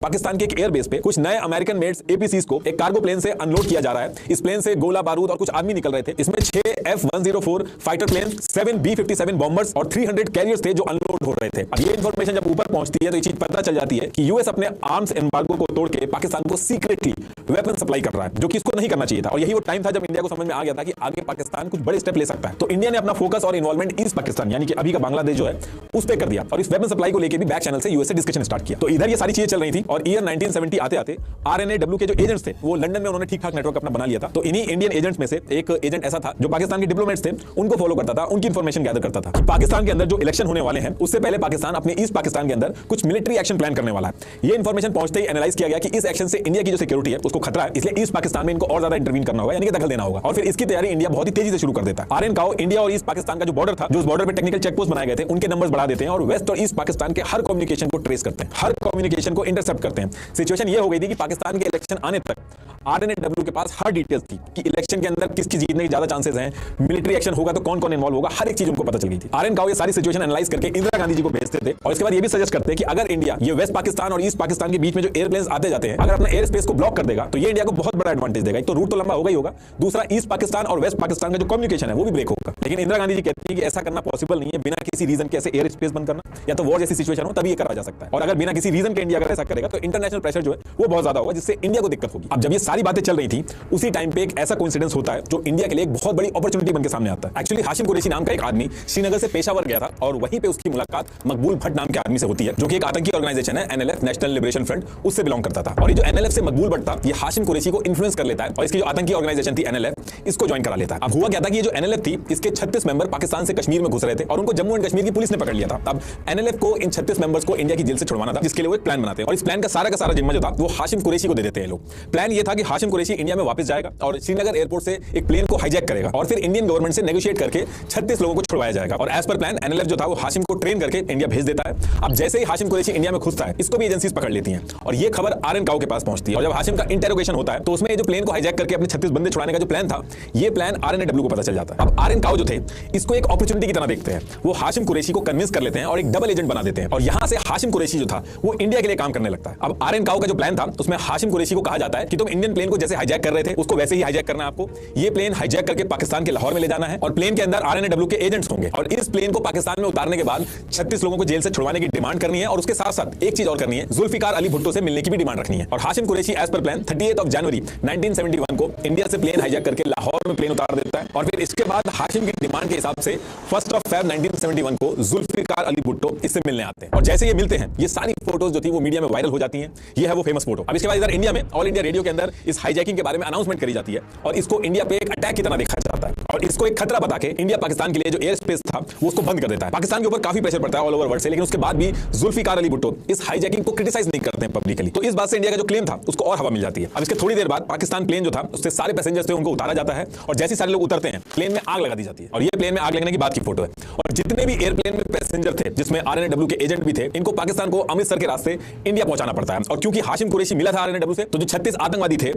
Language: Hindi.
पाकिस्तान के एक एयरबेस पे कुछ नए अमेरिकन मेड्स एपीसीज को एक कार्गो प्लेन से अनलोड किया जा रहा है। इस प्लेन से गोला बारूद और कुछ आदमी निकल रहे थे। इसमें 6 F-104 fighter plane, 7 B-57 bombers और 300 कैरियर्स थे जो अनलोड हो रहे थे। अब ये इंफॉर्मेशन जब ऊपर पहुंचती है तो ये चीज पता चल जाती है कि यूएस अपने आर्म्स एम्बार्गो को तोड़ के पाकिस्तान को सीक्रेटली वेपन सप्लाई कर रहा है, जो कि इसको नहीं करना चाहिए था। और यही वो टाइम था जब इंडिया को समझ में आ गया था कि आगे पाकिस्तान कुछ बड़े स्टेप ले सकता है। तो इंडिया ने अपना फोकस और इन्वॉल्वमेंट ईस्ट पाकिस्तान यानी कि अभी का बांग्लादेश जो है उस पर कर दिया और इस वेपन सप्लाई को लेकर भी बैक चैनल से यूएस से डिस्कशन स्टार्ट किया। तो इधर ये सारी चीजें चल रही थी और ईयर 1970 आते आते RNAW के जो एजेंट्स थे वो लंदन में उन्होंने ठीक ठाक नेटवर्क अपना बना लिया था। तो इन्हीं इंडियन एजेंट्स में से एक एजेंट ऐसा था जो पाकिस्तान के डिप्लोमेट्स थे उनको फॉलो करता था, उनकी इंफॉर्मेशन गैदर करता था कि पाकिस्तान के अंदर जो इलेक्शन होने वाले हैं उससे पहले पाकिस्तान अपने ईस्ट पाकिस्तान के अंदर कुछ मिलिट्री एक्शन प्लान करने वाला है। ये इंफॉर्मेशन पहुंचते ही एनालाइज किया गया कि इस एक्शन से इंडिया की जो सिक्योरिटी है उसको खतरा है, इसलिए ईस्ट पाकिस्तान में इनको और ज्यादा इंटरवीन करना होगा, यानी कि दखल देना होगा। और फिर इसकी तैयारी इंडिया बहुत ही तेजी से शुरू कर देता है। आरएन काओ इंडिया और ईस्ट पाकिस्तान का जो बॉर्डर था, जो उस बॉर्डर पे टेक्निकल चेक पोस्ट बनाए गए थे, उनके नंबर्स बढ़ा देते हैं और वेस्ट और ईस्ट पाकिस्तान के हर कम्युनिकेशन को ट्रेस करते हैं, हर कम्युनिकेशन को इंटरसेप्ट करते हैं। सिचुएशन ये हो गई थी कि पाकिस्तान के इलेक्शन आने तक RNAW के पास हर डिटेल्स थी कि इलेक्शन के अंदर किसकी जीतने की ज्यादा चांसेस हैं, मिलिट्री एक्शन होगा तो कौन कौन इन्वॉल्व होगा, हर एक चीज उनको पता चल गई थी। आरएन काओ ये सारी सिचुएशन एनालाइज करके इंदिरा गांधी जी को भेजते थे और इसके बाद ये भी सजेस्ट करते कि अगर इंडिया ये वेस्ट पाकिस्तान और ईस्ट पाकिस्तान के बीच में जो एयरप्लेन्स आते जाते हैं, अगर अपना एयर स्पेस को ब्लॉक कर देगा तो ये इंडिया को बहुत बड़ा एडवांटेज देगा। एक तो रूट तो लंबा होगा ही होगा, दूसरा ईस्ट पाकिस्तान और वेस्ट पाकिस्तान का जो कम्युनिकेशन है वो भी ब्रेक होगा। लेकिन इंदिरा गांधी जी कहती है कि ऐसा करना पॉसिबल नहीं है, बिना किसी रीजन के ऐसे एयर स्पेस बंद करना, या तो वॉर जैसी सिचुएशन हो तभी ये करा जा सकता है। और अगर बिना किसी रीजन के इंडिया अगर ऐसा करेगा तो इंटरनेशनल प्रेशर जो है वो बहुत ज्यादा होगा, जिससे इंडिया को दिक्कत होगी। अब जब ये सारी बातें चल रही थी उसी टाइम पे एक ऐसा कोइंसिडेंस होता है जो इंडिया के लिए एक बहुत बड़ी अपॉर्चुनिटी बनकर सामने आता है। एक्चुअली हाशिम कुरैशी नाम का एक आदमी श्रीनगर से पेशावर गया था और वहीं पे उसकी मुलाकात मकबूल भट्ट नाम के आदमी से होती है, जो कि एक आतंकी ऑर्गेनाइजेशन है NLF, नेशनल लिबरेशन फ्रंट, उससे बिलोंग करता था। और ये जो NLF से मकबूल भट्ट था ये हाशिम कुरैशी को इन्फ्लुएंस कर लेता है और इसकी जो आतंकी ऑर्गेनाइजेशन थी NLF, इसको ज्वाइन करा लेता है। अब हुआ क्या था कि ये जो NLF थी इसके 36 मेंबर पाकिस्तान से कश्मीर में घुस रहे थे और उनको जम्मू एंड कश्मीर की पुलिस ने पकड़ लिया था। अब NLF को इन 36 मेंबर्स को इंडिया की जेल से छुड़वाना था, जिसके लिए वो एक प्लान बनाते हैं और इस प्लान का सारा जिम्मा जो था वो हाशिम कुरैशी को दे देते हैं लोग। प्लान ये था कि हाशिम कुरैशी इंडिया में वापस जाएगा और श्रीनगर एयरपोर्ट से एक प्लेन को हाईजैक करेगा और फिर इंडियन गवर्नमेंट से नेगोशिएट करके 36 लोगों को छुड़वाया जाएगा। और एज पर प्लान NLF जो था वो हाशिम को ट्रेन करके इंडिया भेज देता है। अब जैसे ही हाशिम कुरैशी इंडिया में घुसता है इसको भी एजेंसीज पकड़ लेती हैं और ये खबर आरएन काओ के पास पहुंचती है। और जब हाशिम का इंटेरोगेशन होता है तो उसमें जो प्लेन को हाईजैक करके अपने 36 बंदे छुड़ाने का जो प्लान था, ये प्लान RNAW को पता चल जाता है। अब आरएन काओ जो थे इसको एक अपॉर्चुनिटी की तरह देखते हैं, वो हाशिम कुरैशी को कन्विंस कर लेते हैं और एक डबल एजेंट बना देते हैं और यहां से हाशिम कुरैशी जो था वो इंडिया के लिए काम करने लगता है। अब आरएन काओ का जो प्लान था उसमें हाशिम कुरैशी को कहा जाता है कि तुम इंडियन प्लेन को जैसे हाईजैक कर रहे थे उसको वैसे ही हाईजैक करना है आपको। ये प्लेन हाईजैक करके पाकिस्तान के लाहौर में ले जाना है और प्लेन के अंदर RNAW के एजेंट्स होंगे और इस प्लेन को पाकिस्तान में उतारने के बाद 36 लोगों को जेल से छुड़वाने की डिमांड करनी है और उसके साथ साथ एक चीज और करनी है, जुल्फिकार अली भुट्टो से मिलने की भी डिमांड रखनी है। और हाशिम कुरैशी एज पर प्लान 38 जनवरी 1971 को इंडिया से प्लेन हाईजैक करके लाहौर में प्लेन उतार देता है और फिर इसके बाद हाशिम की डिमांड के हिसाब से 1 Feb 1971 को जुल्फिकार अली भुट्टो इससे मिलने आते हैं। और जैसे ये मिलते हैं ये सारी फोटोज जो थी वो मीडिया में वायरल हो जाती हैं। ये है वो फेमस फोटो। अब इसके बाद इधर इंडिया में ऑल इंडिया रेडियो के अंदर इस हाईजैकिंग के बारे में अनाउंसमेंट करी जाती है और इसको इंडिया पे एक अटैक की तरह देखा जाता है और इसको एक खतरा बता के इंडिया पाकिस्तान के लिए जो एयर स्पेस था वो उसको बंद कर देता है। पाकिस्तान के ऊपर काफी प्रेशर पड़ता है ऑल ओवर वर्ल्ड से, लेकिन उसके बाद भी जुल्फिकार अली भुट्टो इस हाईजैकिंग को क्रिटिसाइज नहीं करते हैं पब्लिकली। तो इस बात से इंडिया का जो क्लेम था उसको और हवा मिल जाती है। अब इसके थोड़ी देर बाद पाकिस्तान प्लेन जो था उससे सारे पैसेंजर्स थे उनको उतारा जाता है और जैसे सारे लोग उतरते हैं प्लेन में आग लगा दी जाती है और ये प्लेन में आग लगने की बात की फोटो है। और जितने भी एयरप्लेन में पैसेंजर थे जिसमें RNAW के एजेंट भी थे, इनको पाकिस्तान को अमृतसर के रास्ते इंडिया पहुंचाना पड़ता है। और क्योंकि हाशिम कुरैशी मिला था RNAW से तो जो 36 आतंकवादी थे